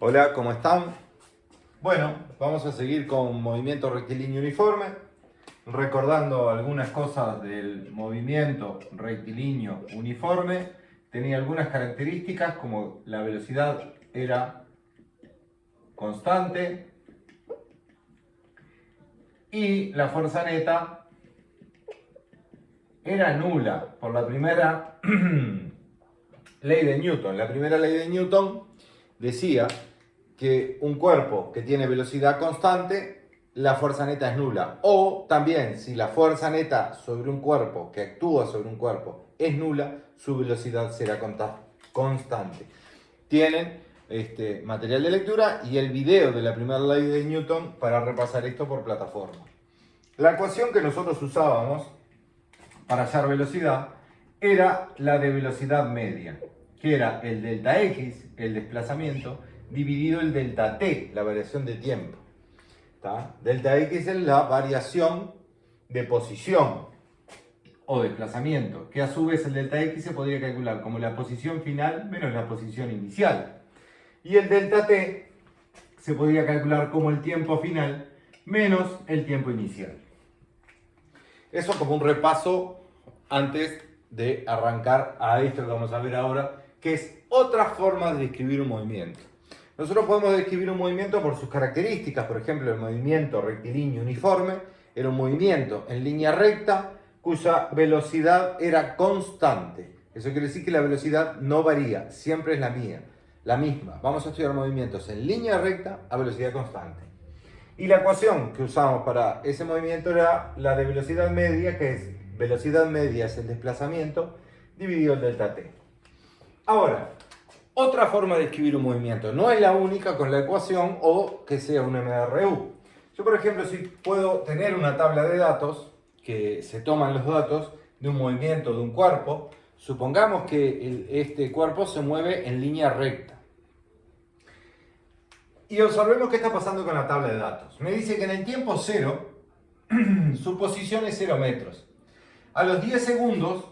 Hola, ¿cómo están? Bueno, vamos a seguir con movimiento rectilíneo uniforme, recordando algunas cosas del movimiento rectilíneo uniforme. Tenía algunas características como la velocidad era constante y la fuerza neta era nula por la primera ley de Newton. La primera ley de Newton decía que un cuerpo que tiene velocidad constante, la fuerza neta es nula. O también, si la fuerza neta sobre un cuerpo, que actúa sobre un cuerpo, es nula, su velocidad será constante. Tienen material de lectura y el video de la primera ley de Newton para repasar esto por plataforma. La ecuación que nosotros usábamos para hallar velocidad era la de velocidad media, que era el delta x, el desplazamiento, dividido el delta t, la variación de tiempo. ¿Tá? Delta x es la variación de posición o desplazamiento, que a su vez el delta x se podría calcular como la posición final menos la posición inicial. Y el delta t se podría calcular como el tiempo final menos el tiempo inicial. Eso como un repaso antes de arrancar a esto que vamos a ver ahora, que es otra forma de describir un movimiento. Nosotros podemos describir un movimiento por sus características. Por ejemplo, el movimiento rectilíneo uniforme era un movimiento en línea recta cuya velocidad era constante. Eso quiere decir que la velocidad no varía, siempre es la misma. Vamos a estudiar movimientos en línea recta a velocidad constante. Y la ecuación que usamos para ese movimiento era la de velocidad media, que es velocidad media es el desplazamiento dividido el delta t. Ahora, otra forma de escribir un movimiento, no es la única con la ecuación o que sea un MRU. Yo, por ejemplo, si puedo tener una tabla de datos, que se toman los datos de un movimiento de un cuerpo, supongamos que este cuerpo se mueve en línea recta. Y observemos qué está pasando con la tabla de datos. Me dice que en el tiempo cero, su posición es 0 metros. A los 10 segundos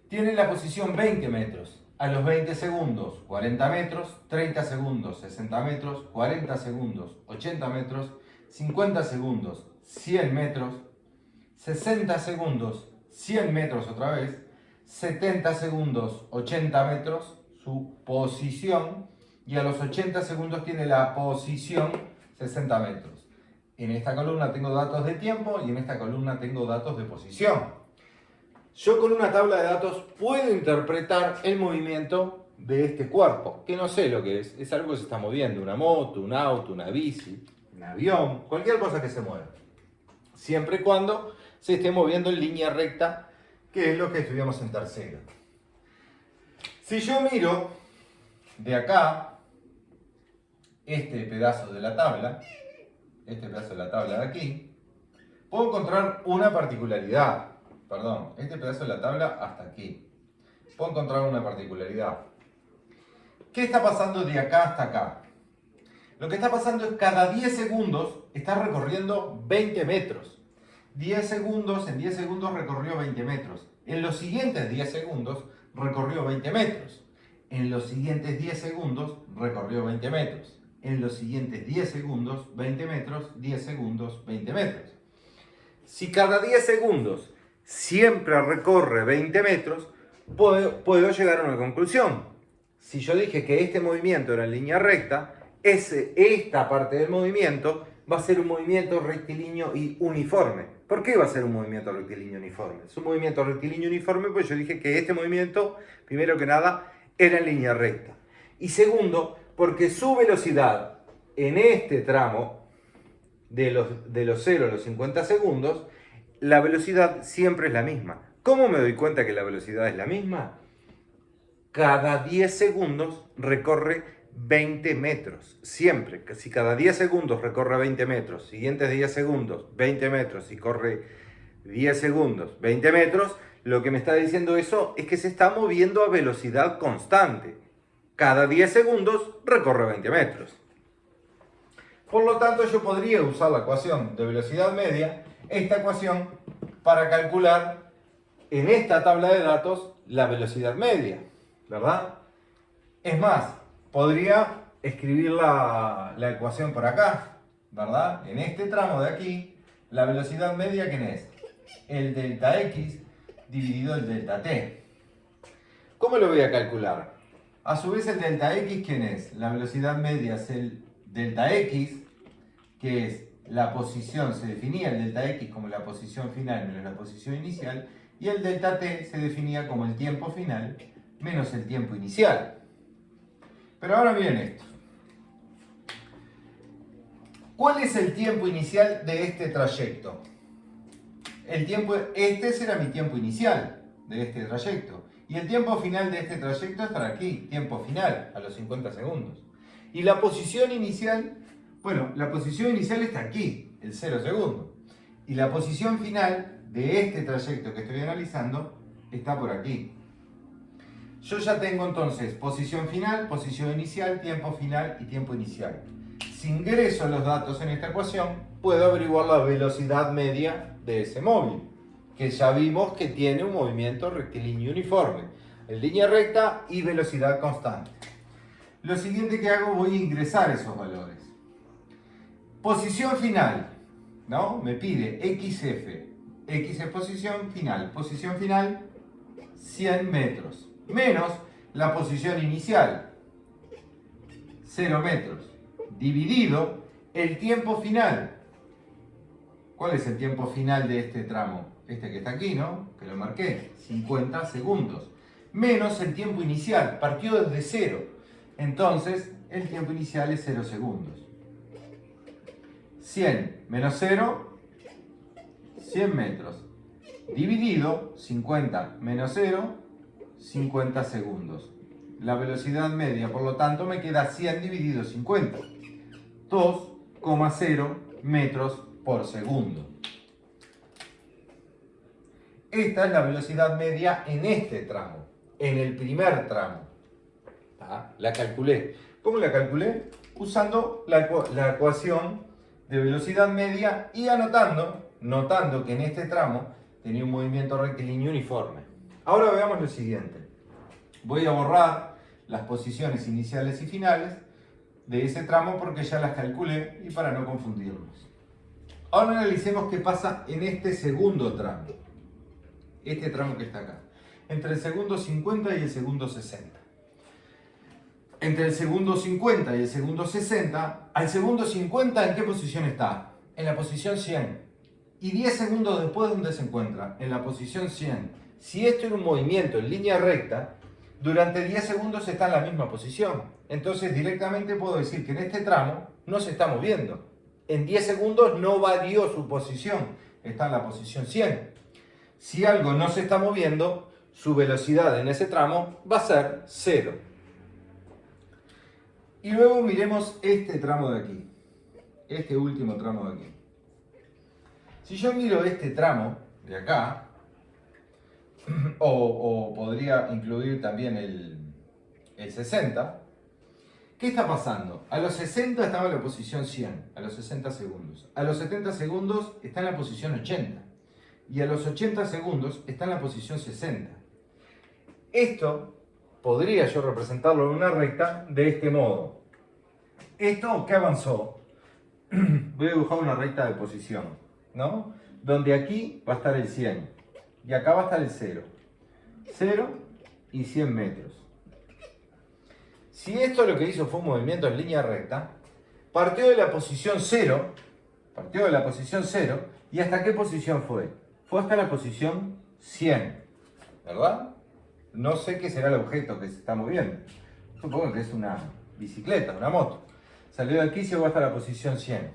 tiene la posición 20 metros. A los 20 segundos 40 metros, 30 segundos 60 metros, 40 segundos 80 metros, 50 segundos 100 metros, 60 segundos 100 metros otra vez, 70 segundos 80 metros, su posición, y a los 80 segundos tiene la posición 60 metros. En esta columna tengo datos de tiempo y en esta columna tengo datos de posición. Yo con una tabla de datos puedo interpretar el movimiento de este cuerpo, que no sé lo que es algo que se está moviendo, una moto, un auto, una bici, un avión, cualquier cosa que se mueva. Siempre y cuando se esté moviendo en línea recta, que es lo que estudiamos en tercero. Si yo miro de acá este pedazo de la tabla, de aquí, puedo encontrar una particularidad. Perdón, este pedazo de la tabla hasta aquí. Puedo encontrar una particularidad. ¿Qué está pasando de acá hasta acá? Lo que está pasando es que cada 10 segundos está recorriendo 20 metros. 10 segundos, en 10 segundos recorrió 20 metros. En los siguientes 10 segundos recorrió 20 metros. En los siguientes 10 segundos recorrió 20 metros. En los siguientes 10 segundos, 20 metros, 10 segundos, 20 metros. Si cada 10 segundos siempre recorre 20 metros, puedo llegar a una conclusión. Si yo dije que este movimiento era en línea recta, esta parte del movimiento va a ser un movimiento rectilíneo y uniforme. ¿Por qué va a ser un movimiento rectilíneo uniforme? Es un movimiento rectilíneo uniforme porque yo dije que este movimiento, primero que nada, era en línea recta. Y segundo, porque su velocidad en este tramo, de los 0 a los 50 segundos, la velocidad siempre es la misma. ¿Cómo me doy cuenta que la velocidad es la misma? Cada 10 segundos recorre 20 metros. Siempre. Si cada 10 segundos recorre 20 metros, siguientes 10 segundos 20 metros y corre 10 segundos 20 metros, lo que me está diciendo eso es que se está moviendo a velocidad constante. Cada 10 segundos recorre 20 metros. Por lo tanto, yo podría usar la ecuación de velocidad media, esta ecuación, para calcular en esta tabla de datos la velocidad media, ¿verdad? Es más, podría escribir la ecuación por acá, ¿verdad? En este tramo de aquí, la velocidad media, ¿quién es? El delta x dividido el delta t. ¿Cómo lo voy a calcular? A su vez el delta x, ¿quién es? La velocidad media es el delta x, que es la posición, se definía el delta x como la posición final menos la posición inicial, y el delta t se definía como el tiempo final menos el tiempo inicial. Pero ahora miren esto. ¿Cuál es el tiempo inicial de este trayecto? Este será mi tiempo inicial de este trayecto. Y el tiempo final de este trayecto estará aquí, tiempo final, a los 50 segundos. Y la posición inicial, bueno, la posición inicial está aquí, el 0 segundo. Y la posición final de este trayecto que estoy analizando está por aquí. Yo ya tengo entonces posición final, posición inicial, tiempo final y tiempo inicial. Si ingreso los datos en esta ecuación, puedo averiguar la velocidad media de ese móvil, que ya vimos que tiene un movimiento rectilíneo uniforme, en línea recta y velocidad constante. Lo siguiente que hago, voy a ingresar esos valores. Posición final, ¿no? Me pide XF. X es posición final, 100 metros, menos la posición inicial, 0 metros, dividido el tiempo final. ¿Cuál es el tiempo final de este tramo? Este que está aquí, ¿no? Que lo marqué, 50 segundos. Menos el tiempo inicial, partió desde 0. Entonces, el tiempo inicial es 0 segundos. 100 menos 0, 100 metros. Dividido, 50 menos 0, 50 segundos. La velocidad media, por lo tanto, me queda 100 dividido 50. 2,0 metros por segundo. Esta es la velocidad media en este tramo, en el primer tramo. La calculé. ¿Cómo la calculé? Usando la ecuación de velocidad media y notando que en este tramo tenía un movimiento rectilíneo uniforme. Ahora veamos lo siguiente. Voy a borrar las posiciones iniciales y finales de ese tramo porque ya las calculé y para no confundirnos. Ahora analicemos qué pasa en este segundo tramo. Este tramo que está acá. Entre el segundo 50 y el segundo 60. Entre el segundo 50 y el segundo 60, al segundo 50, ¿en qué posición está? En la posición 100. Y 10 segundos después, ¿dónde se encuentra? En la posición 100. Si esto era un movimiento en línea recta, durante 10 segundos está en la misma posición. Entonces directamente puedo decir que en este tramo no se está moviendo. En 10 segundos no varió su posición, está en la posición 100. Si algo no se está moviendo, su velocidad en ese tramo va a ser 0. Y luego miremos este tramo de aquí, este último tramo de aquí. Si yo miro este tramo de acá, o podría incluir también el 60, ¿qué está pasando? A los 60 estaba en la posición 100, a los 60 segundos. A los 70 segundos está en la posición 80. Y a los 80 segundos está en la posición 60. Esto podría yo representarlo en una recta de este modo. Esto que avanzó, voy a dibujar una recta de posición, ¿no? Donde aquí va a estar el 100 y acá va a estar el 0. 0 y 100 metros. Si esto lo que hizo fue un movimiento en línea recta, partió de la posición 0, ¿y hasta qué posición fue? Fue hasta la posición 100, ¿verdad? No sé qué será el objeto que se está moviendo. Supongo que es una bicicleta, una moto. Salió de aquí y se fue hasta la posición 100.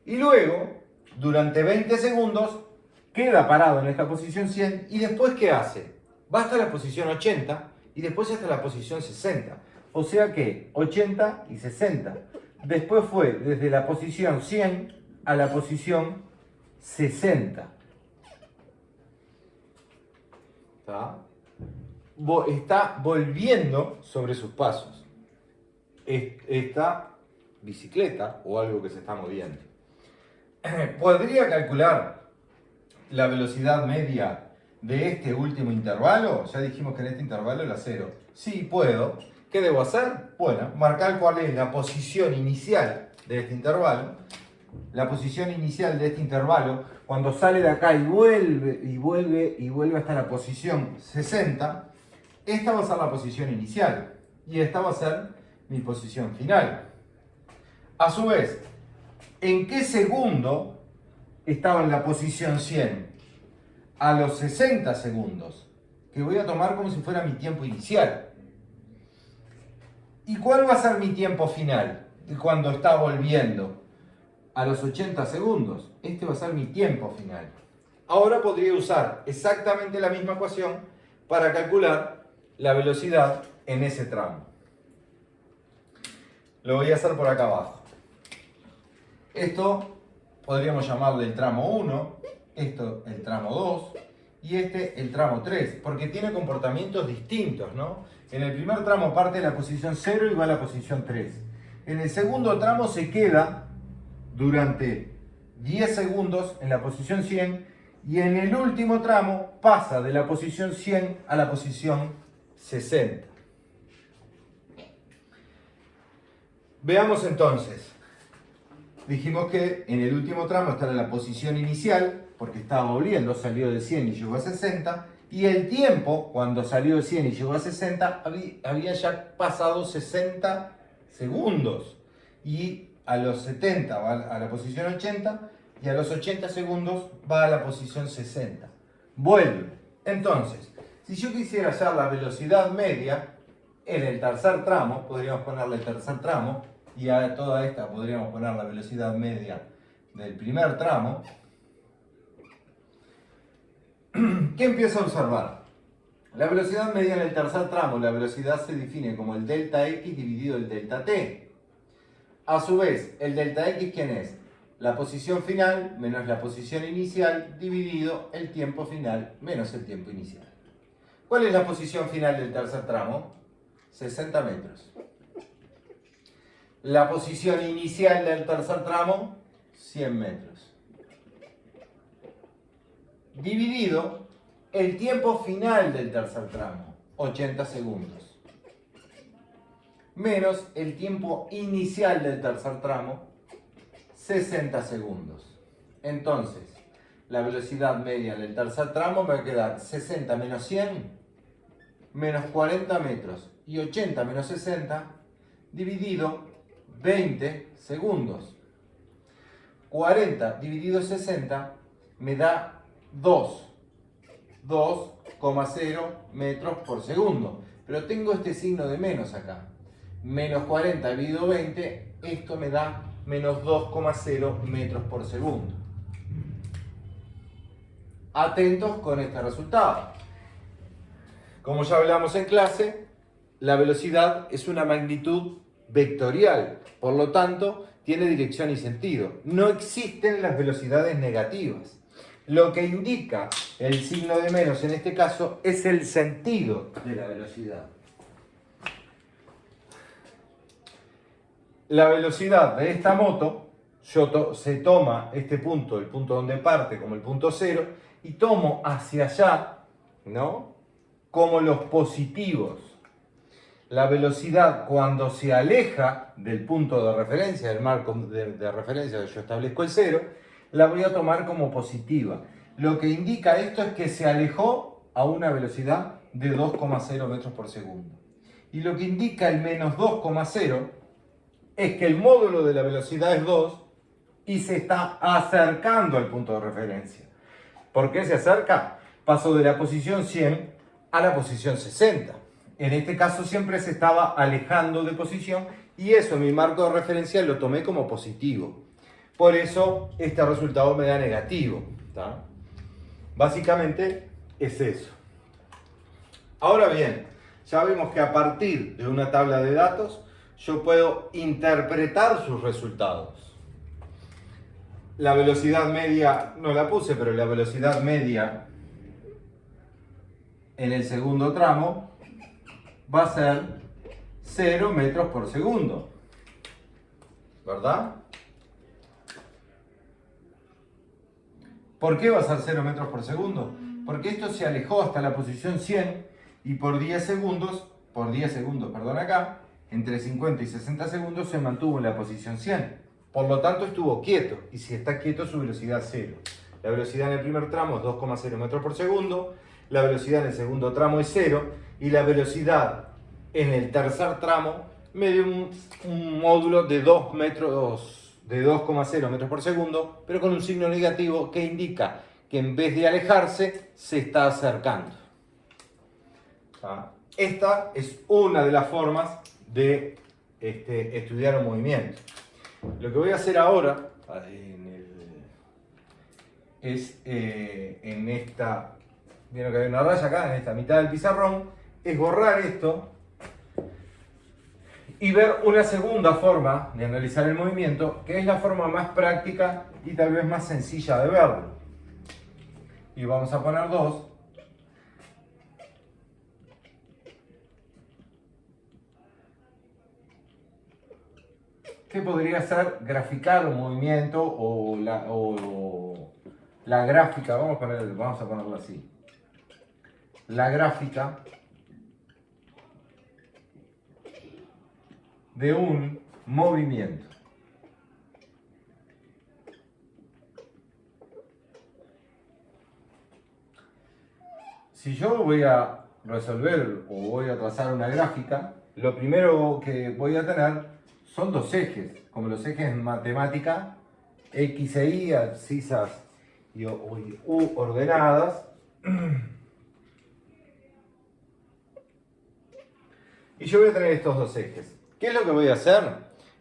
Y luego, durante 20 segundos, queda parado en esta posición 100 y después ¿qué hace? Va hasta la posición 80 y después hasta la posición 60. O sea que 80 y 60. Después fue desde la posición 100 a la posición 60. Está volviendo sobre sus pasos esta bicicleta o algo que se está moviendo. ¿Podría calcular la velocidad media de este último intervalo? Ya dijimos que en este intervalo era 0. Sí, puedo. ¿Qué debo hacer? Bueno, marcar cuál es la posición inicial de este intervalo. La posición inicial de este intervalo, cuando sale de acá y vuelve hasta la posición 60, esta va a ser la posición inicial y esta va a ser mi posición final. A su vez, ¿en qué segundo estaba en la posición 100? A los 60 segundos, que voy a tomar como si fuera mi tiempo inicial. ¿Y cuál va a ser mi tiempo final? Cuando está volviendo a los 80 segundos. Este va a ser mi tiempo final. Ahora podría usar exactamente la misma ecuación para calcular la velocidad en ese tramo. Lo voy a hacer por acá abajo. Esto podríamos llamarle el tramo 1, esto el tramo 2 y este el tramo 3, porque tiene comportamientos distintos, ¿no? En el primer tramo parte de la posición 0 y va a la posición 3. En el segundo tramo se queda durante 10 segundos en la posición 100 y en el último tramo pasa de la posición 100 a la posición 60. Veamos entonces. Dijimos que en el último tramo está en la posición inicial, porque estaba volviendo, salió de 100 y llegó a 60, y el tiempo, cuando salió de 100 y llegó a 60, había ya pasado 60 segundos. Y a los 70 va a la posición 80, y a los 80 segundos va a la posición 60. Vuelve. Entonces, si yo quisiera hallar la velocidad media en el tercer tramo, podríamos ponerle el tercer tramo, y a toda esta podríamos poner la velocidad media del primer tramo. ¿Qué empiezo a observar? La velocidad media en el tercer tramo, la velocidad se define como el delta x dividido el delta t. A su vez, el delta x, ¿quién es? La posición final menos la posición inicial dividido el tiempo final menos el tiempo inicial. ¿Cuál es la posición final del tercer tramo? 60 metros. La posición inicial del tercer tramo, 100 metros. Dividido el tiempo final del tercer tramo, 80 segundos. Menos el tiempo inicial del tercer tramo, 60 segundos. Entonces, la velocidad media del tercer tramo me va a quedar 60 menos 100, menos 40 metros. Y 80 menos 60, dividido 20 segundos. 40 dividido 60 me da 2,0 metros por segundo. Pero tengo este signo de menos acá. Menos 40 dividido 20, esto me da menos 2,0 metros por segundo. Atentos con este resultado. Como ya hablamos en clase, la velocidad es una magnitud vectorial, por lo tanto, tiene dirección y sentido. No existen las velocidades negativas. Lo que indica el signo de menos en este caso es el sentido de la velocidad. La velocidad de esta moto, se toma este punto, el punto donde parte, como el punto 0, y tomo hacia allá, ¿no?, como los positivos. La velocidad cuando se aleja del punto de referencia, del marco de referencia que yo establezco el 0, la voy a tomar como positiva. Lo que indica esto es que se alejó a una velocidad de 2,0 metros por segundo. Y lo que indica el menos 2,0 es que el módulo de la velocidad es 2 y se está acercando al punto de referencia. ¿Por qué se acerca? Pasó de la posición 100 a la posición 60. En este caso siempre se estaba alejando de posición y eso en mi marco de referencia lo tomé como positivo. Por eso este resultado me da negativo, ¿tá? Básicamente es eso. Ahora bien, ya vimos que a partir de una tabla de datos yo puedo interpretar sus resultados. La velocidad media, no la puse, pero la velocidad media en el segundo tramo va a ser 0 metros por segundo, ¿verdad? ¿Por qué va a ser 0 metros por segundo? Porque esto se alejó hasta la posición 100 y por 10 segundos por 10 segundos, perdón, acá, entre 50 y 60 segundos se mantuvo en la posición 100. Por lo tanto estuvo quieto, y si está quieto su velocidad es 0. La velocidad en el primer tramo es 2,0 metros por segundo, la velocidad en el segundo tramo es 0, y la velocidad en el tercer tramo me dio un módulo de 2 metros, de 2,0 metros por segundo, pero con un signo negativo que indica que en vez de alejarse, se está acercando. Esta es una de las formas de estudiar un movimiento. Lo que voy a hacer ahora es en esta, vieron que hay una raya acá, en esta mitad del pizarrón, es borrar esto y ver una segunda forma de analizar el movimiento, que es la forma más práctica y tal vez más sencilla de verlo. Y vamos a poner 2. ¿Qué podría ser graficar un movimiento o la gráfica? Vamos a ponerlo así. La gráfica de un movimiento. Si yo voy a resolver o voy a trazar una gráfica, lo primero que voy a tener son dos ejes, como los ejes en matemática, X e Y, abscisas y U ordenadas. Y yo voy a tener estos dos ejes. ¿Qué es lo que voy a hacer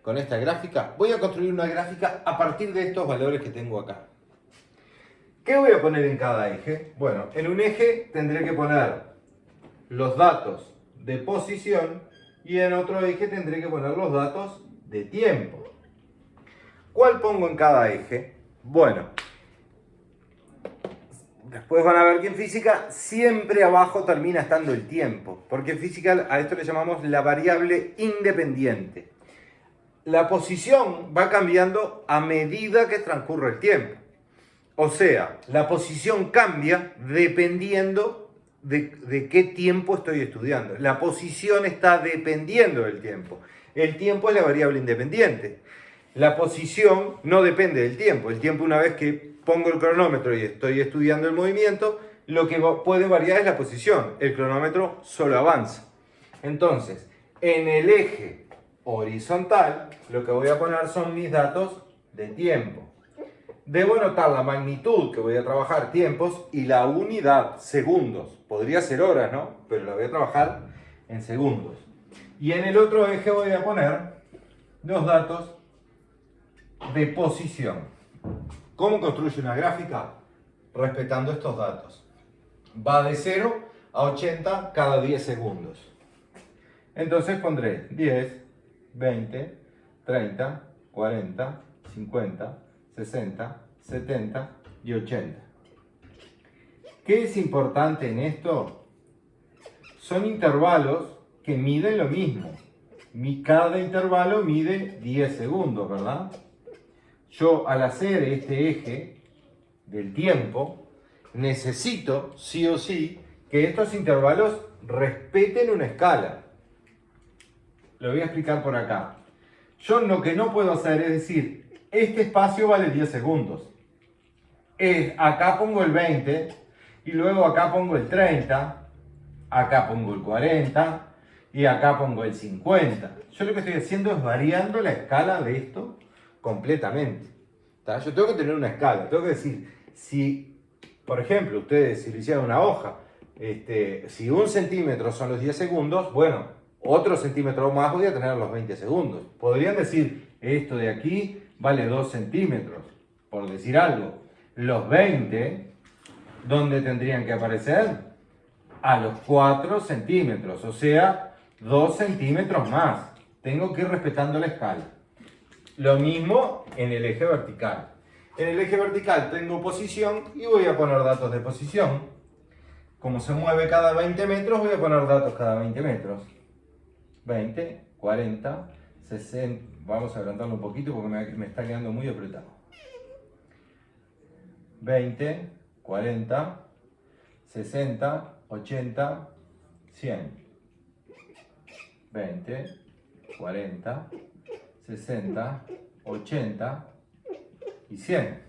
con esta gráfica? Voy a construir una gráfica a partir de estos valores que tengo acá. ¿Qué voy a poner en cada eje? Bueno, en un eje tendré que poner los datos de posición y en otro eje tendré que poner los datos de tiempo. ¿Cuál pongo en cada eje? Bueno, después van a ver que en física siempre abajo termina estando el tiempo, porque en física a esto le llamamos la variable independiente. La posición va cambiando a medida que transcurre el tiempo. O sea, la posición cambia dependiendo de qué tiempo estoy estudiando. La posición está dependiendo del tiempo. El tiempo es la variable independiente. La posición no depende del tiempo. El tiempo, una vez que pongo el cronómetro y estoy estudiando el movimiento, lo que puede variar es la posición. El cronómetro solo avanza. Entonces, en el eje horizontal, lo que voy a poner son mis datos de tiempo. Debo anotar la magnitud que voy a trabajar, tiempos, y la unidad, segundos. Podría ser horas, ¿no? Pero la voy a trabajar en segundos. Y en el otro eje voy a poner los datos de posición. ¿Cómo construye una gráfica? Respetando estos datos. Va de 0 a 80 cada 10 segundos. Entonces pondré 10, 20, 30, 40, 50, 60, 70 y 80. ¿Qué es importante en esto? Son intervalos que miden lo mismo. Cada intervalo mide 10 segundos, ¿verdad? Yo, al hacer este eje del tiempo, necesito, sí o sí, que estos intervalos respeten una escala. Lo voy a explicar por acá. Yo lo que no puedo hacer es decir, este espacio vale 10 segundos. Acá pongo el 20 y luego acá pongo el 30, acá pongo el 40 y acá pongo el 50. Yo lo que estoy haciendo es variando la escala de esto completamente. ¿Tá? Yo tengo que tener una escala, tengo que decir, si, por ejemplo, ustedes si le hicieran una hoja, si 1 centímetro son los 10 segundos, bueno, otro centímetro más voy a tener los 20 segundos. Podrían decir, esto de aquí vale 2 centímetros, por decir algo. Los 20, ¿dónde tendrían que aparecer? A los 4 centímetros, o sea, 2 centímetros más. Tengo que ir respetando la escala. Lo mismo en el eje vertical. En el eje vertical tengo posición y voy a poner datos de posición. Como se mueve cada 20 metros, voy a poner datos cada 20 metros. 20, 40, 60. Vamos a adelantarlo un poquito porque me está quedando muy apretado. 20, 40, 60, 80, 100. 20, 40, 60, 80 y 100.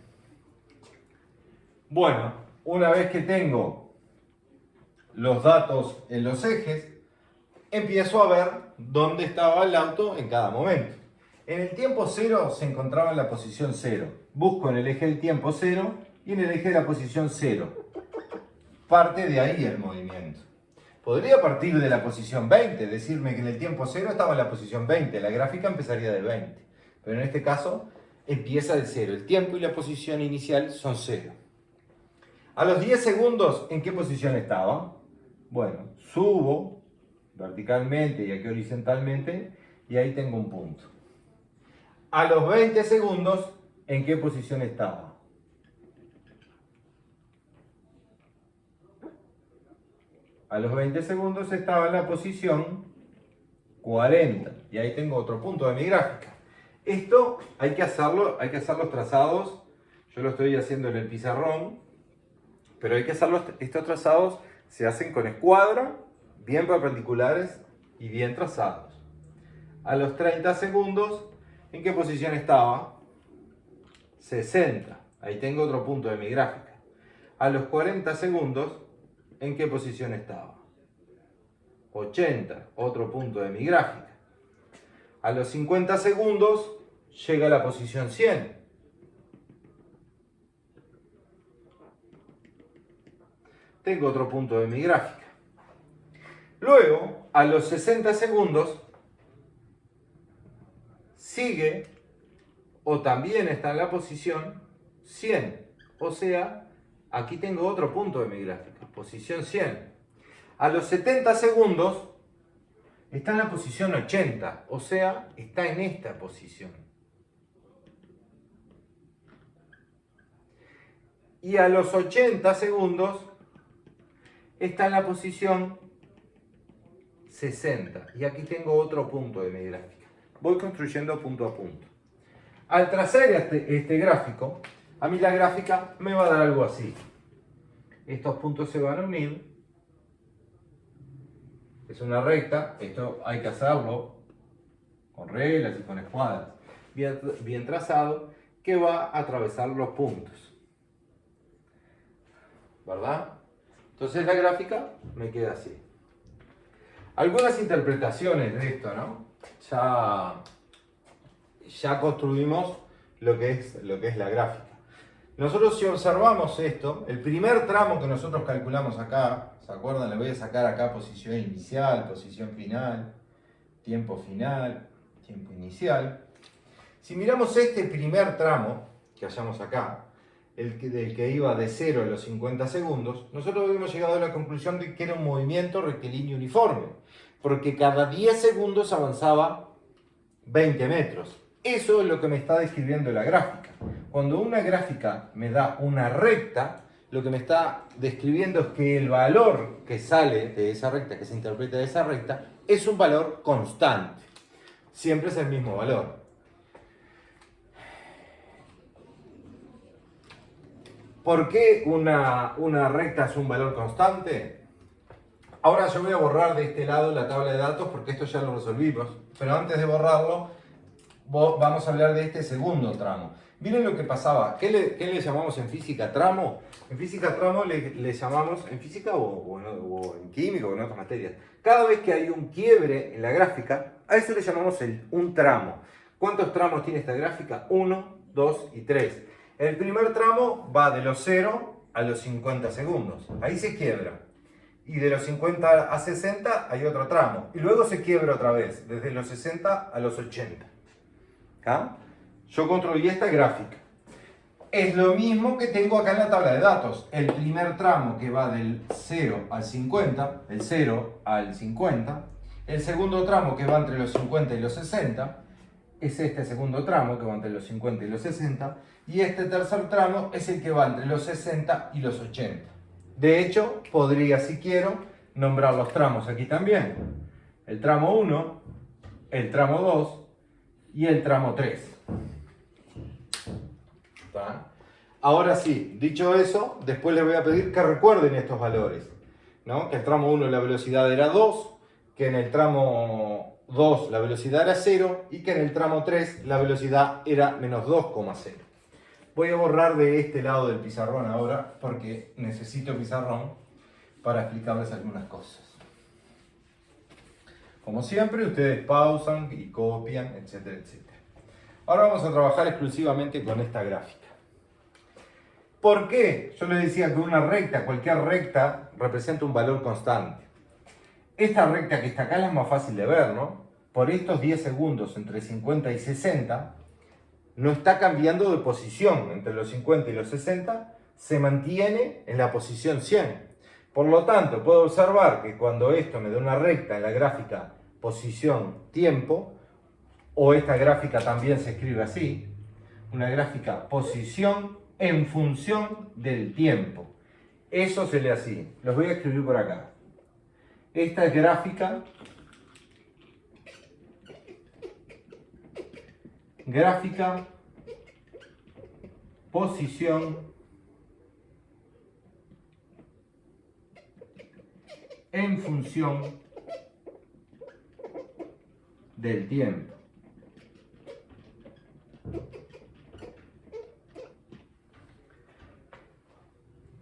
Bueno, una vez que tengo los datos en los ejes, empiezo a ver dónde estaba el auto en cada momento. En el tiempo 0 se encontraba en la posición 0. Busco en el eje del tiempo 0 y en el eje de la posición 0. Parte de ahí el movimiento. Podría partir de la posición 20, decirme que en el tiempo 0 estaba en la posición 20, la gráfica empezaría de 20. Pero en este caso empieza de 0, el tiempo y la posición inicial son 0. A los 10 segundos, ¿en qué posición estaba? Bueno, subo verticalmente y aquí horizontalmente y ahí tengo un punto. A los 20 segundos, ¿en qué posición estaba? A los 20 segundos estaba en la posición 40 y ahí tengo otro punto de mi gráfica. Esto hay que hacer los trazados. Yo lo estoy haciendo en el pizarrón, pero hay que hacerlos. Estos trazados se hacen con escuadra, bien perpendiculares y bien trazados. A los 30 segundos, ¿en qué posición estaba? 60. Ahí tengo otro punto de mi gráfica. A los 40 segundos, ¿en qué posición estaba? 80, otro punto de mi gráfica. A los 50 segundos llega a la posición 100. Tengo otro punto de mi gráfica. Luego, a los 60 segundos, sigue o también está en la posición 100. O sea, aquí tengo otro punto de mi gráfica, posición 100. A los 70 segundos está en la posición 80, o sea, está en esta posición. Y a los 80 segundos está en la posición 60. Y aquí tengo otro punto de mi gráfica. Voy construyendo punto a punto. Al trazar este gráfico, a mí la gráfica me va a dar algo así. Estos puntos se van a unir. Es una recta. Esto hay que hacerlo con reglas y con escuadras. Bien trazado, que va a atravesar los puntos. ¿Verdad? Entonces la gráfica me queda así. Algunas interpretaciones de esto, ¿no? Ya construimos lo que es la gráfica. Nosotros, si observamos esto, el primer tramo que nosotros calculamos acá, ¿se acuerdan? Le voy a sacar acá posición inicial, posición final, tiempo inicial. Si miramos este primer tramo que hallamos acá, del que iba de 0 a los 50 segundos, nosotros habíamos llegado a la conclusión de que era un movimiento rectilíneo uniforme, porque cada 10 segundos avanzaba 20 metros. Eso es lo que me está describiendo la gráfica. Cuando una gráfica me da una recta, lo que me está describiendo es que el valor que sale de esa recta, que se interpreta de esa recta, es un valor constante. Siempre es el mismo valor. ¿Por qué una recta es un valor constante? Ahora yo voy a borrar de este lado la tabla de datos porque esto ya lo resolvimos. Pero antes de borrarlo, vamos a hablar de este segundo tramo. Miren lo que pasaba. ¿Qué le llamamos en física tramo? En física tramo le llamamos, en física o en química o en otras materias, cada vez que hay un quiebre en la gráfica, a eso le llamamos un tramo. ¿Cuántos tramos tiene esta gráfica? 1, 2 y 3. El primer tramo va de los 0 a los 50 segundos. Ahí se quiebra. Y de los 50 a 60 hay otro tramo. Y luego se quiebra otra vez, desde los 60 a los 80. ¿Ah? Yo construí esta gráfica. Es lo mismo que tengo acá en la tabla de datos. El primer tramo que va del 0 al 50, el 0 al 50. El segundo tramo que va entre los 50 y los 60. Es este segundo tramo que va entre los 50 y los 60. Y este tercer tramo es el que va entre los 60 y los 80. De hecho, podría, si quiero, nombrar los tramos aquí también. El tramo 1, el tramo 2 y el tramo 3. ¿Está? Ahora sí, dicho eso, después les voy a pedir que recuerden estos valores, ¿no? Que el tramo 1 la velocidad era 2, que que en el tramo 2 la velocidad era 0 y que en el tramo 3 la velocidad era menos 2,0. Voy a borrar de este lado del pizarrón ahora porque necesito pizarrón para explicarles algunas cosas. Como siempre, ustedes pausan y copian, etcétera, etcétera. Ahora vamos a trabajar exclusivamente con esta gráfica. ¿Por qué? Yo les decía que una recta, cualquier recta, representa un valor constante. Esta recta que está acá es la más fácil de ver, ¿no? Por estos 10 segundos entre 50 y 60, no está cambiando de posición. Entre los 50 y los 60 se mantiene en la posición 100. Por lo tanto, puedo observar que cuando esto me da una recta en la gráfica posición-tiempo, o esta gráfica también se escribe así, una gráfica posición en función del tiempo. Eso se lee así. Los voy a escribir por acá. Esta es gráfica posición en función del tiempo.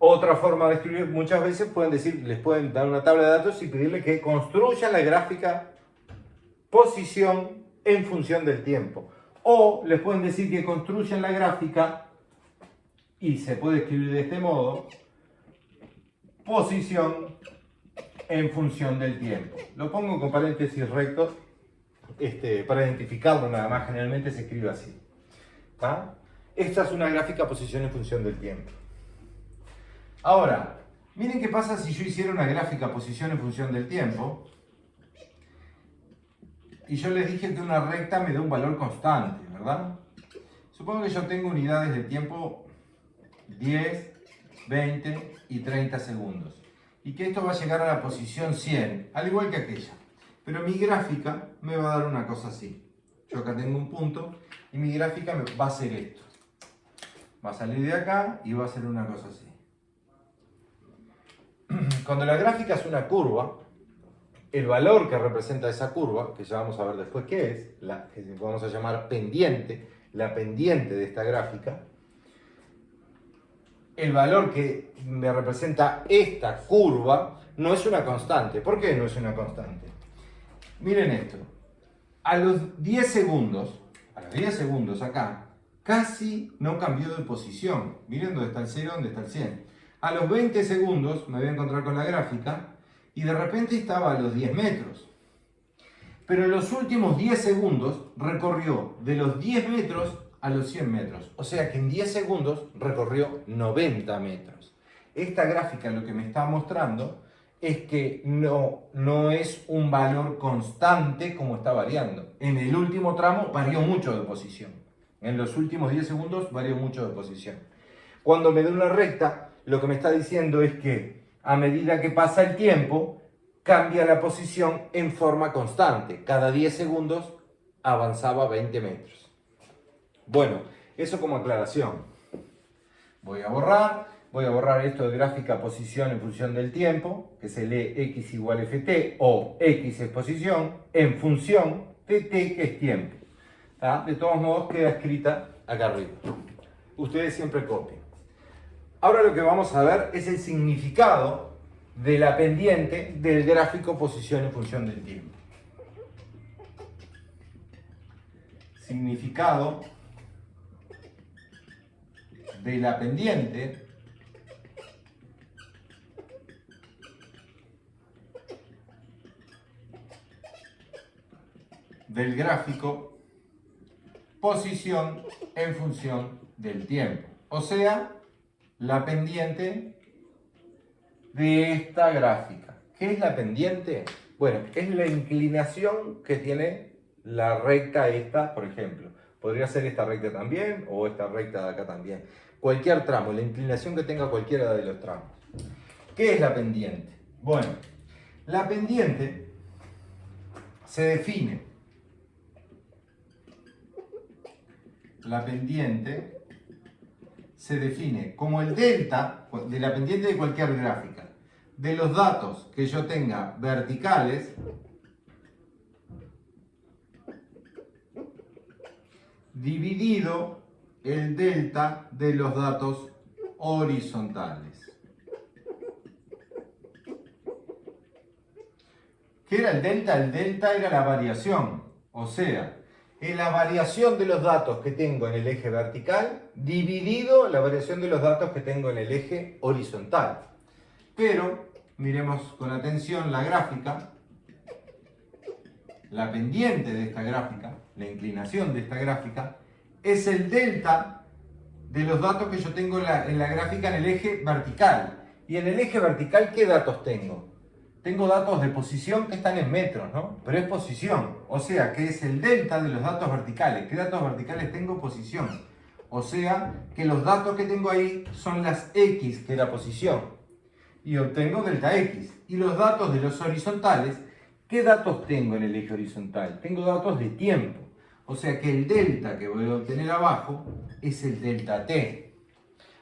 Otra forma de escribir, muchas veces pueden decir, les pueden dar una tabla de datos y pedirle que construyan la gráfica posición en función del tiempo. O les pueden decir que construyan la gráfica, y se puede escribir de este modo, posición en función del tiempo. Lo pongo con paréntesis rectos para identificarlo nada más, generalmente se escribe así. ¿Ah? Esta es una gráfica posición en función del tiempo. Ahora, miren qué pasa si yo hiciera una gráfica posición en función del tiempo y yo les dije que una recta me da un valor constante, ¿verdad? Supongo que yo tengo unidades de tiempo 10, 20 y 30 segundos y que esto va a llegar a la posición 100, al igual que aquella. Pero mi gráfica me va a dar una cosa así. Yo acá tengo un punto y mi gráfica va a ser esto. Va a salir de acá y va a ser una cosa así. Cuando la gráfica es una curva, el valor que representa esa curva, que ya vamos a ver después qué es, que vamos a llamar pendiente, la pendiente de esta gráfica, el valor que me representa esta curva no es una constante. ¿Por qué no es una constante? Miren esto. A los 10 segundos acá, casi no cambió de posición. Miren dónde está el 0, dónde está el 100. A los 20 segundos me voy a encontrar con la gráfica y de repente estaba a los 10 metros. Pero en los últimos 10 segundos recorrió de los 10 metros a los 100 metros. O sea que en 10 segundos recorrió 90 metros. Esta gráfica lo que me está mostrando es que no es un valor constante como está variando. En el último tramo varió mucho de posición. En los últimos 10 segundos varió mucho de posición. Cuando me da una recta, lo que me está diciendo es que a medida que pasa el tiempo, cambia la posición en forma constante. Cada 10 segundos avanzaba 20 metros. Bueno, eso como aclaración. Voy a borrar esto de gráfica posición en función del tiempo, que se lee x igual ft, o x es posición, en función de t, que es tiempo. ¿Ah? De todos modos queda escrita acá arriba. Ustedes siempre copian. Ahora lo que vamos a ver es el significado de la pendiente del gráfico posición en función del tiempo. Significado de la pendiente del gráfico posición en función del tiempo. O sea, la pendiente de esta gráfica. ¿Qué es la pendiente? Bueno, es la inclinación que tiene la recta esta, por ejemplo. Podría ser esta recta también o esta recta de acá también. Cualquier tramo, la inclinación que tenga cualquiera de los tramos. ¿Qué es la pendiente? Bueno, la pendiente se define. La pendiente se define como el delta de la pendiente de cualquier gráfica, de los datos que yo tenga verticales dividido el delta de los datos horizontales. ¿Qué era el delta? El delta era la variación, o sea, es la variación de los datos que tengo en el eje vertical dividido la variación de los datos que tengo en el eje horizontal. Pero, miremos con atención la gráfica, la pendiente de esta gráfica, la inclinación de esta gráfica, es el delta de los datos que yo tengo en la gráfica en el eje vertical. Y en el eje vertical, ¿qué datos tengo? Tengo datos de posición que están en metros, ¿no? Pero es posición, o sea, que es el delta de los datos verticales. ¿Qué datos verticales tengo? Posición. O sea, que los datos que tengo ahí son las X, que es la posición. Y obtengo delta X. Y los datos de los horizontales, ¿qué datos tengo en el eje horizontal? Tengo datos de tiempo. O sea que el delta que voy a obtener abajo es el delta T.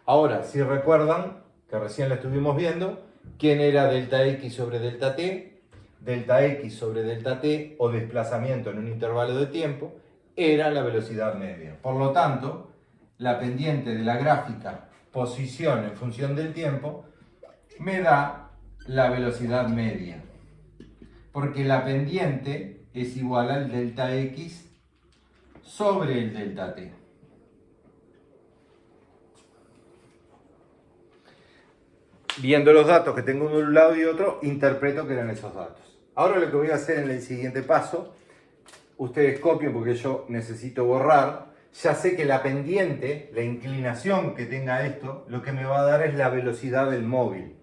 Ahora, si recuerdan, que recién la estuvimos viendo, ¿quién era delta X sobre delta T? Delta X sobre delta T, o desplazamiento en un intervalo de tiempo, era la velocidad media. Por lo tanto, la pendiente de la gráfica posición en función del tiempo me da la velocidad media. Porque la pendiente es igual al delta X sobre el delta T. Viendo los datos que tengo de un lado y otro, interpreto que eran esos datos. Ahora lo que voy a hacer en el siguiente paso, ustedes copien porque yo necesito borrar. Ya sé que la pendiente, la inclinación que tenga esto, lo que me va a dar es la velocidad del móvil.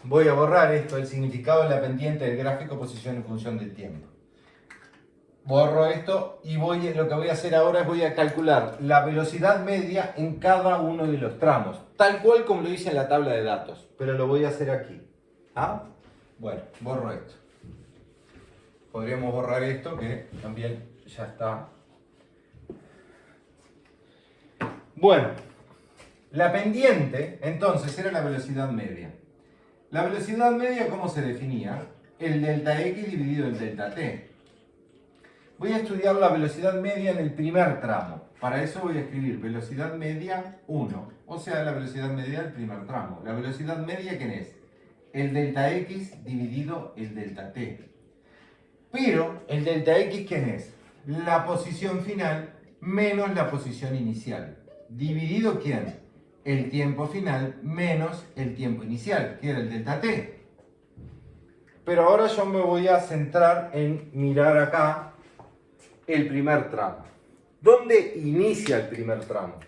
Voy a borrar esto, el significado de la pendiente del gráfico posición en función del tiempo. Borro esto y lo que voy a hacer ahora es voy a calcular la velocidad media en cada uno de los tramos, tal cual como lo hice en la tabla de datos, pero lo voy a hacer aquí. ¿Ah? Bueno, borro esto. Podríamos borrar esto que también ya está. Bueno, la pendiente entonces era la velocidad media. La velocidad media, ¿cómo se definía? El delta X dividido el delta T. Voy a estudiar la velocidad media en el primer tramo. Para eso voy a escribir velocidad media 1, o sea, la velocidad media del primer tramo. ¿La velocidad media quién es? El delta X dividido el delta T. Pero, ¿el delta X quién es? La posición final menos la posición inicial. ¿Dividido quién? El tiempo final menos el tiempo inicial, que era el delta T. Pero ahora yo me voy a centrar en mirar acá el primer tramo. ¿Dónde inicia el primer tramo?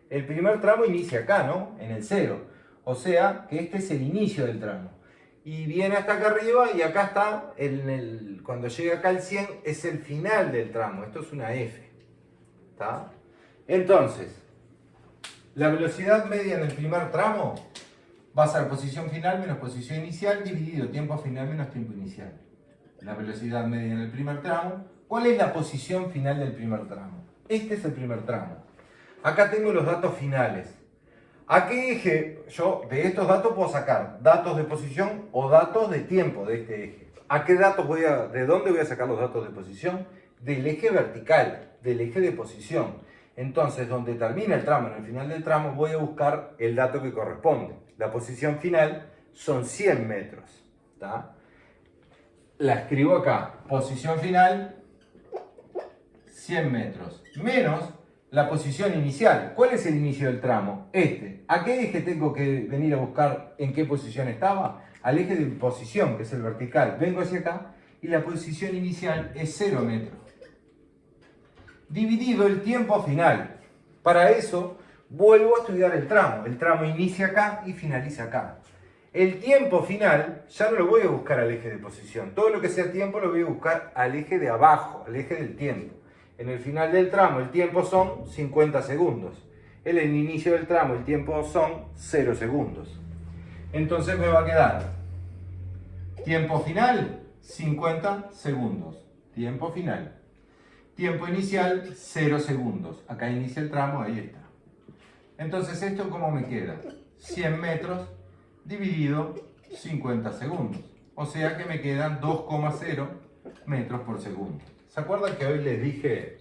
El primer tramo inicia acá, ¿no? En el 0. O sea, que este es el inicio del tramo. Y viene hasta acá arriba y acá está, cuando llega acá el 100, es el final del tramo. Esto es una F. ¿Está? Entonces, la velocidad media en el primer tramo va a ser posición final menos posición inicial dividido tiempo final menos tiempo inicial. La velocidad media en el primer tramo. ¿Cuál es la posición final del primer tramo? Este es el primer tramo. Acá tengo los datos finales. ¿A qué eje? Yo de estos datos puedo sacar datos de posición o datos de tiempo de este eje. ¿A qué datos de dónde voy a sacar los datos de posición? Del eje vertical, del eje de posición. Entonces, donde termina el tramo, en el final del tramo, voy a buscar el dato que corresponde. La posición final son 100 metros. ¿Tá? La escribo acá. Posición final, 100 metros. Menos la posición inicial. ¿Cuál es el inicio del tramo? Este. ¿A qué eje tengo que venir a buscar en qué posición estaba? Al eje de posición, que es el vertical. Vengo hacia acá y la posición inicial es 0 metros. Dividido el tiempo final. Para eso vuelvo a estudiar el tramo. El tramo inicia acá y finaliza acá. El tiempo final ya no lo voy a buscar al eje de posición. Todo lo que sea tiempo lo voy a buscar al eje de abajo, al eje del tiempo. En el final del tramo el tiempo son 50 segundos. En el inicio del tramo el tiempo son 0 segundos. Entonces me va a quedar tiempo final 50 segundos. Tiempo final. Tiempo inicial 0 segundos. Acá inicia el tramo, ahí está. Entonces esto ¿cómo me queda? 100 metros dividido 50 segundos. O sea que me quedan 2,0 metros por segundo. ¿Se acuerdan que hoy les dije,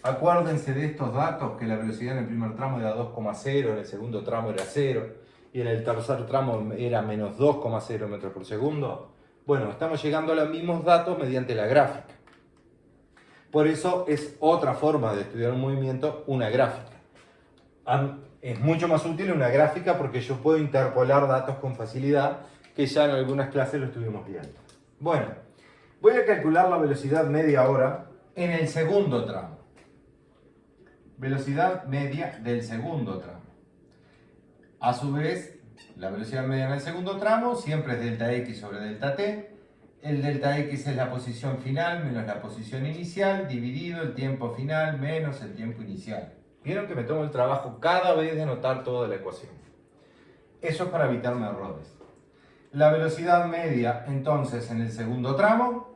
acuérdense de estos datos, que la velocidad en el primer tramo era 2,0, en el segundo tramo era 0 y en el tercer tramo era menos 2,0 metros por segundo? Bueno, estamos llegando a los mismos datos mediante la gráfica. Por eso es otra forma de estudiar un movimiento, una gráfica. Es mucho más útil una gráfica porque yo puedo interpolar datos con facilidad, que ya en algunas clases lo estuvimos viendo. Bueno, voy a calcular la velocidad media ahora en el segundo tramo. Velocidad media del segundo tramo. A su vez, la velocidad media en el segundo tramo siempre es delta X sobre delta T. El delta X es la posición final menos la posición inicial, dividido el tiempo final menos el tiempo inicial. Vieron que me tomo el trabajo cada vez de anotar toda la ecuación. Eso es para evitarme errores. La velocidad media, entonces, en el segundo tramo,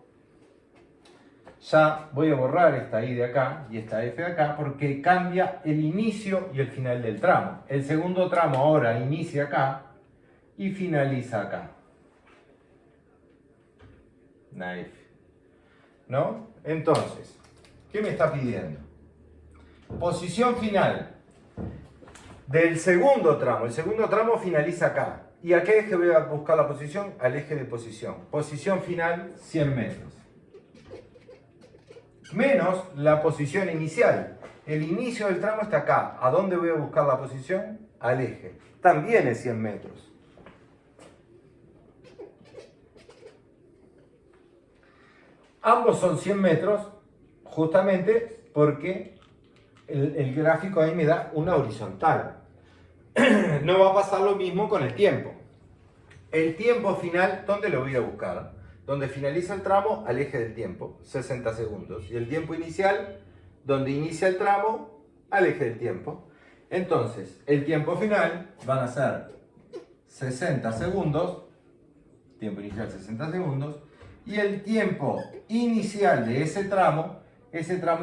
ya voy a borrar esta I de acá y esta F de acá porque cambia el inicio y el final del tramo. El segundo tramo ahora inicia acá y finaliza acá. Una F. ¿No? Entonces, ¿qué me está pidiendo? Posición final del segundo tramo. El segundo tramo finaliza acá. ¿Y a qué eje voy a buscar la posición? Al eje de posición. Posición final, 100 metros. Menos la posición inicial. El inicio del tramo está acá. ¿A dónde voy a buscar la posición? Al eje. También es 100 metros. Ambos son 100 metros, justamente porque el gráfico ahí me da una horizontal. No va a pasar lo mismo con el tiempo. El tiempo final, ¿dónde lo voy a buscar? Donde finaliza el tramo, al eje del tiempo, 60 segundos. Y el tiempo inicial, donde inicia el tramo, al eje del tiempo. Entonces, el tiempo final van a ser 60 segundos, tiempo inicial 60 segundos, y el tiempo inicial de ese tramo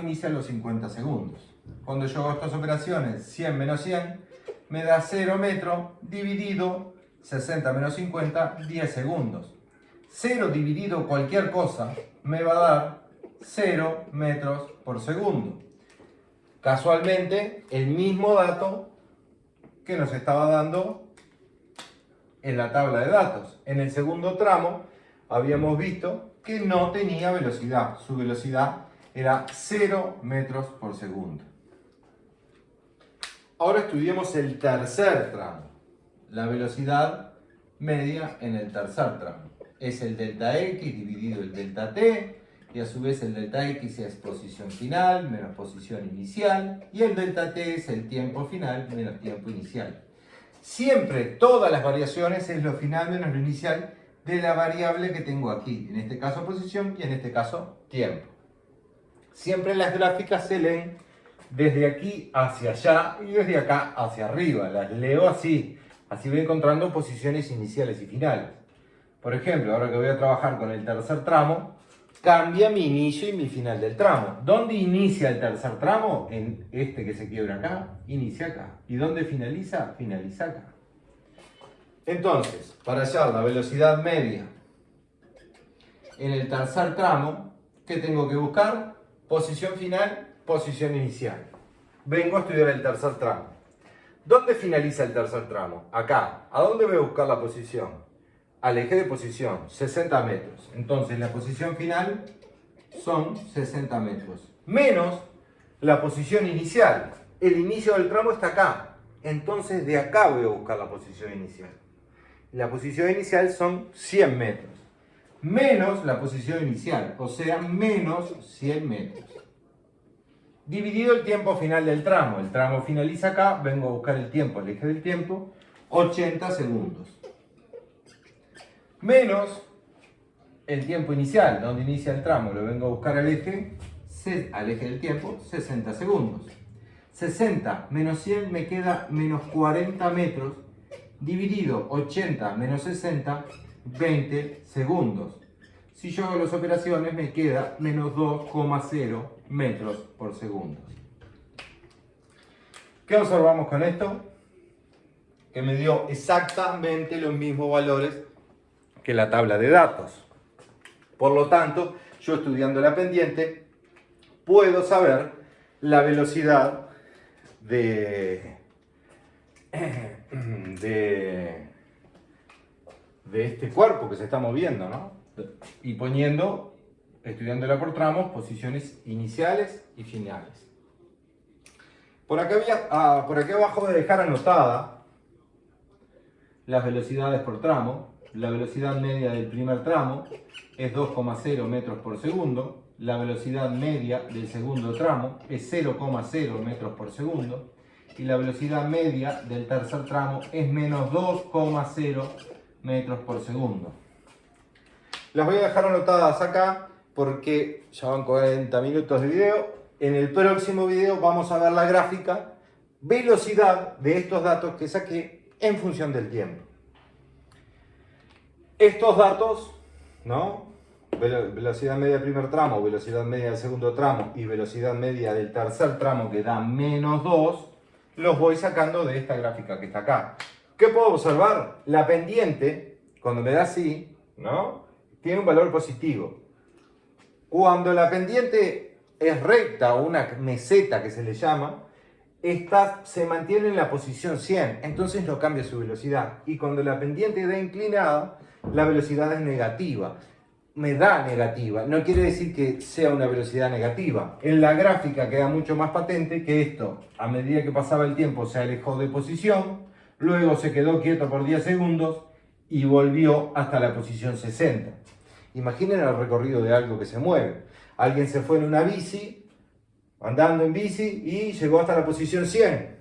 inicia los 50 segundos. Cuando yo hago estas operaciones, 100 menos 100, me da 0 metros dividido 60 menos 50, 10 segundos. 0 dividido cualquier cosa me va a dar 0 metros por segundo. Casualmente, el mismo dato que nos estaba dando en la tabla de datos. En el segundo tramo habíamos visto que no tenía velocidad. Su velocidad era 0 metros por segundo. Ahora estudiemos el tercer tramo. La velocidad media en el tercer tramo. Es el delta X dividido el delta T, y a su vez el delta X es posición final menos posición inicial, y el delta T es el tiempo final menos tiempo inicial. Siempre todas las variaciones es lo final menos lo inicial de la variable que tengo aquí, en este caso posición y en este caso tiempo. Siempre las gráficas se leen desde aquí hacia allá y desde acá hacia arriba. Las leo así, así voy encontrando posiciones iniciales y finales. Por ejemplo, ahora que voy a trabajar con el tercer tramo, cambia mi inicio y mi final del tramo. ¿Dónde inicia el tercer tramo? En este que se quiebra acá, inicia acá. ¿Y dónde finaliza? Finaliza acá. Entonces, para hallar la velocidad media en el tercer tramo, ¿qué tengo que buscar? Posición final, posición inicial. Vengo a estudiar el tercer tramo. ¿Dónde finaliza el tercer tramo? Acá. ¿A dónde voy a buscar la posición? Al eje de posición, 60 metros. Entonces la posición final son 60 metros. Menos la posición inicial. El inicio del tramo está acá. Entonces de acá voy a buscar la posición inicial. La posición inicial son 100 metros. Menos la posición inicial, o sea, menos 100 metros. Dividido el tiempo final del tramo. El tramo finaliza acá, vengo a buscar el tiempo, el eje del tiempo, 80 segundos. Menos el tiempo inicial, donde inicia el tramo, lo vengo a buscar al eje del tiempo, 60 segundos. 60 menos 100 me queda menos 40 metros, dividido 80 menos 60, 20 segundos. Si yo hago las operaciones me queda menos 2,0 metros por segundo. ¿Qué observamos con esto? Que me dio exactamente los mismos valores que la tabla de datos. Por lo tanto, yo estudiando la pendiente, puedo saber la velocidad de este cuerpo que se está moviendo, ¿no? Y estudiándola por tramos, posiciones iniciales y finales. Por aquí abajo voy a dejar anotada las velocidades por tramo. La velocidad media del primer tramo es 2,0 metros por segundo. La velocidad media del segundo tramo es 0,0 metros por segundo. Y la velocidad media del tercer tramo es menos 2,0 metros por segundo. Las voy a dejar anotadas acá porque ya van 40 minutos de video. En el próximo video vamos a ver la gráfica velocidad de estos datos que saqué en función del tiempo. Estos datos, ¿no? Velocidad media del primer tramo, velocidad media del segundo tramo y velocidad media del tercer tramo, que da menos 2, los voy sacando de esta gráfica que está acá. ¿Qué puedo observar? La pendiente, cuando me da así, ¿no? Tiene un valor positivo. Cuando la pendiente es recta o una meseta que se le llama, esta se mantiene en la posición 100, entonces no cambia su velocidad. Y cuando la pendiente da inclinada, la velocidad es negativa. Me da negativa, no quiere decir que sea una velocidad negativa. En la gráfica queda mucho más patente que esto, a medida que pasaba el tiempo, se alejó de posición, luego se quedó quieto por 10 segundos y volvió hasta la posición 60. Imaginen el recorrido de algo que se mueve. Alguien se fue en una bici, andando en bici, y llegó hasta la posición 100.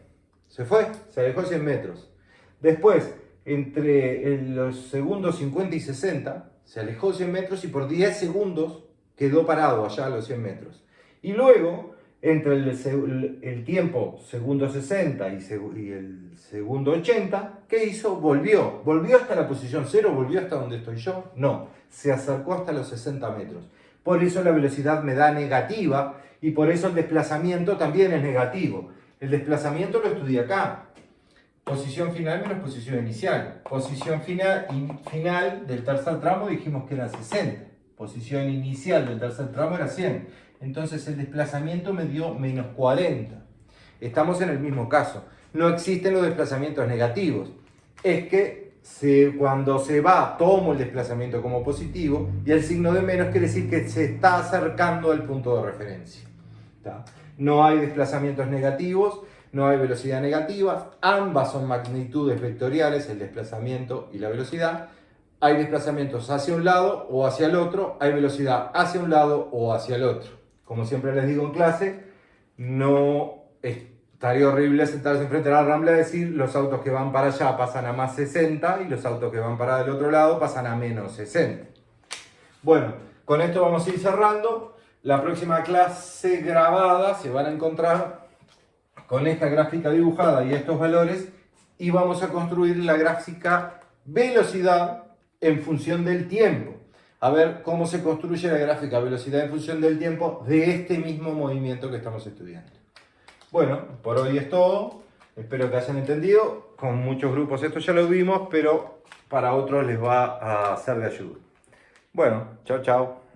Se fue, se alejó 100 metros. Después, entre los segundos 50 y 60, se alejó 100 metros y por 10 segundos quedó parado allá a los 100 metros. Y luego, entre el tiempo segundo 60 y el segundo 80, ¿qué hizo? Volvió hasta la posición 0, volvió hasta donde estoy yo. No, se acercó hasta los 60 metros. Por eso la velocidad me da negativa y por eso el desplazamiento también es negativo. El desplazamiento lo estudié acá. Posición final menos posición inicial. Posición final del tercer tramo dijimos que era 60. Posición inicial del tercer tramo era 100. Entonces el desplazamiento me dio menos 40. Estamos en el mismo caso. No existen los desplazamientos negativos. Es que cuando se va, tomo el desplazamiento como positivo y el signo de menos quiere decir que se está acercando al punto de referencia. ¿Está? No hay desplazamientos negativos, no hay velocidad negativa, ambas son magnitudes vectoriales, el desplazamiento y la velocidad. Hay desplazamientos hacia un lado o hacia el otro, hay velocidad hacia un lado o hacia el otro. Como siempre les digo en clase, no estaría horrible sentarse enfrente de la Rambla y decir los autos que van para allá pasan a más 60 y los autos que van para el otro lado pasan a menos 60. Bueno, con esto vamos a ir cerrando. La próxima clase grabada se van a encontrar con esta gráfica dibujada y estos valores y vamos a construir la gráfica velocidad en función del tiempo. A ver cómo se construye la gráfica velocidad en función del tiempo de este mismo movimiento que estamos estudiando. Bueno, por hoy es todo. Espero que hayan entendido. Con muchos grupos esto ya lo vimos, pero para otros les va a ser de ayuda. Bueno, chao, chao.